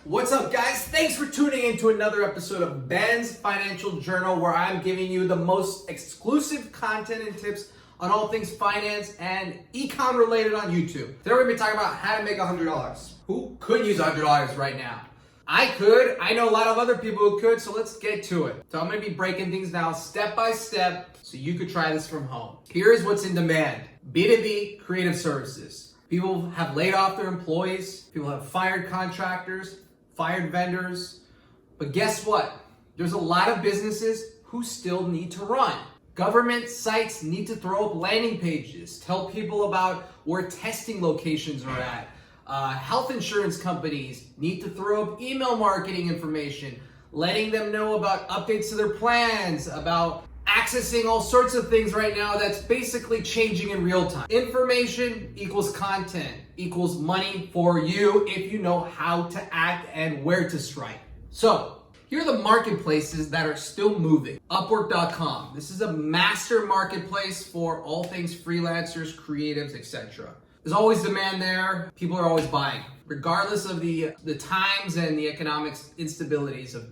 What's up, guys? Thanks for tuning in to another episode of Ben's Financial Journal, where I'm giving you the most exclusive content and tips on all things finance and econ related on YouTube. Today we're going to be talking about how to make $100. Who could use $100 right now? I could. I know a lot of other people who could, so let's get to it. So I'm going to be breaking things down step by step so you could try this from home. Here's what's in demand. B2B creative services. People have laid off their employees. People have fired contractors, fired vendors. But guess what? There's a lot of businesses who still need to run. Government sites need to throw up landing pages, tell people about where testing locations are at. Health insurance companies need to throw up email marketing information, letting them know about updates to their plans, about accessing all sorts of things right now that's basically changing in real time. Information equals content equals money for you if you know how to act and where to strike. So here are the marketplaces that are still moving. Upwork.com. This is a master marketplace for all things freelancers, creatives, etc. There's always demand there. People are always buying, regardless of the times and the economic instabilities of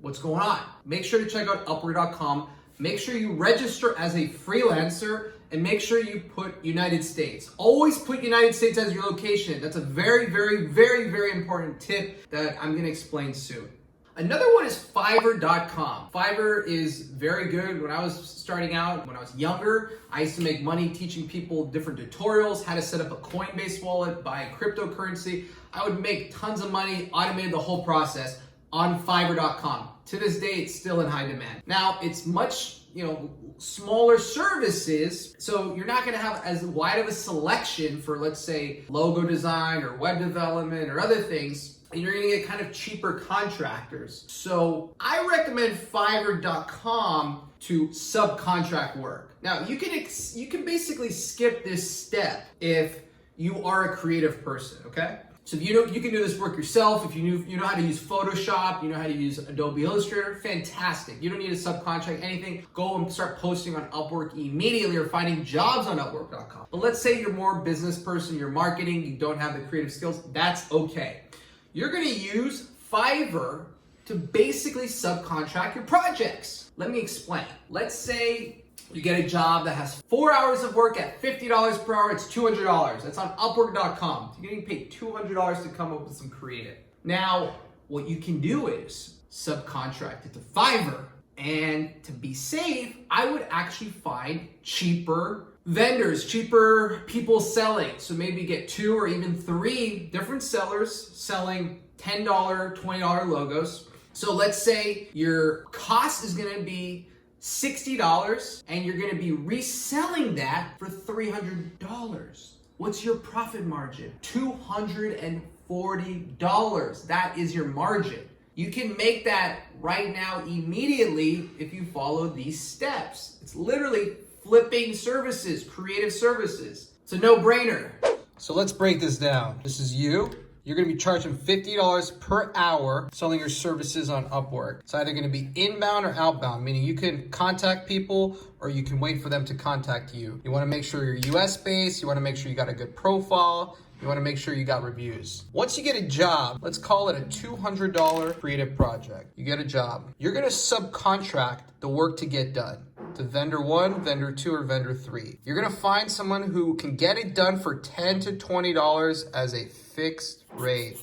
what's going on. Make sure to check out Upwork.com. Make sure you register as a freelancer and make sure you put United States. Always put United States as your location. That's a very, very, very, very important tip that I'm gonna explain soon. Another one is Fiverr.com. Fiverr is very good. When I was starting out, when I was younger, I used to make money teaching people different tutorials, how to set up a Coinbase wallet, buy cryptocurrency. I would make tons of money, automated the whole process on Fiverr.com. To this day, it's still in high demand. Now, it's much, smaller services, so you're not gonna have as wide of a selection for, let's say, logo design or web development or other things, and you're gonna get kind of cheaper contractors. So I recommend Fiverr.com to subcontract work. Now, you can basically skip this step if you are a creative person, okay? So if you can do this work yourself. If you know how to use Photoshop, you know how to use Adobe Illustrator, fantastic. You don't need to subcontract anything. Go and start posting on Upwork immediately or finding jobs on Upwork.com. But let's say you're more a business person, you're marketing, you don't have the creative skills, that's okay. You're gonna use Fiverr to basically subcontract your projects. Let me explain. Let's say you get a job that has 4 hours of work at $50 per hour, it's $200. That's on Upwork.com. You're getting paid $200 to come up with some creative. Now, what you can do is subcontract it to Fiverr. And to be safe, I would actually find cheaper vendors, cheaper people selling. So maybe get 2 or even 3 different sellers selling $10, $20 logos. So let's say your cost is gonna be $60 and you're gonna be reselling that for $300. What's your profit margin? $240. That is your margin. You can make that right now immediately if you follow these steps. It's literally flipping services, creative services. It's a no-brainer. So let's break this down. This is you. You're gonna be charging $50 per hour selling your services on Upwork. It's either gonna be inbound or outbound, meaning you can contact people or you can wait for them to contact you. You wanna make sure you're US based, you wanna make sure you got a good profile, you wanna make sure you got reviews. Once you get a job, let's call it a $200 creative project. You get a job. You're gonna subcontract the work to get done to vendor 1, vendor 2, or vendor 3. You're gonna find someone who can get it done for $10 to $20 as a fixed rate.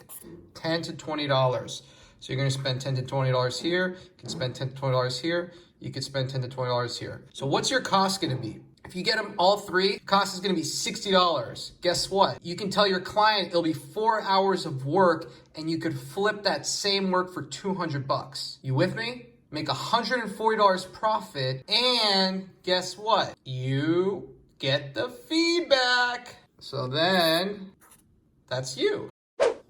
$10 to $20. So you're gonna spend $10 to $20 here, you can spend $10 to $20 here, you can spend $10 to $20 here. So what's your cost gonna be? If you get them all 3, cost is gonna be $60. Guess what? You can tell your client it'll be 4 hours of work and you could flip that same work for $200. You with me? Make $140 profit, and guess what? You get the feedback. So then, that's you.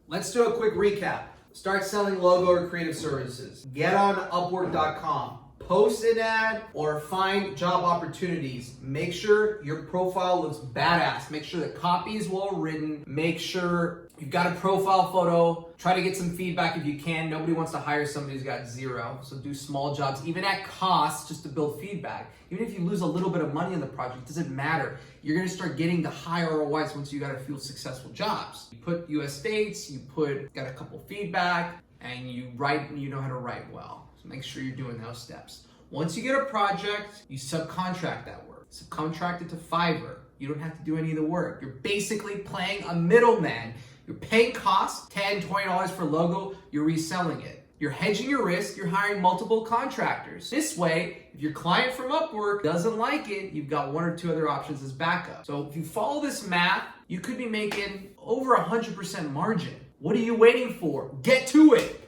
Let's do a quick recap. Start selling logo or creative services. Get on Upwork.com. Post an ad or find job opportunities. Make sure your profile looks badass. Make sure the copy is well written. Make sure You've got a profile photo. Try to get some feedback if you can. Nobody wants to hire somebody who's got zero. So do small jobs, even at cost, just to build feedback. Even if you lose a little bit of money on the project, it doesn't matter. You're gonna start getting the high ROIs once you got a few successful jobs. You put US dates, got a couple feedback, and you know how to write well. So make sure you're doing those steps. Once you get a project, you subcontract that work. Subcontract it to Fiverr. You don't have to do any of the work. You're basically playing a middleman. You're paying costs, $10, $20 for logo, you're reselling it. You're hedging your risk, you're hiring multiple contractors. This way, if your client from Upwork doesn't like it, you've got one or two other options as backup. So if you follow this math, you could be making over 100% margin. What are you waiting for? Get to it.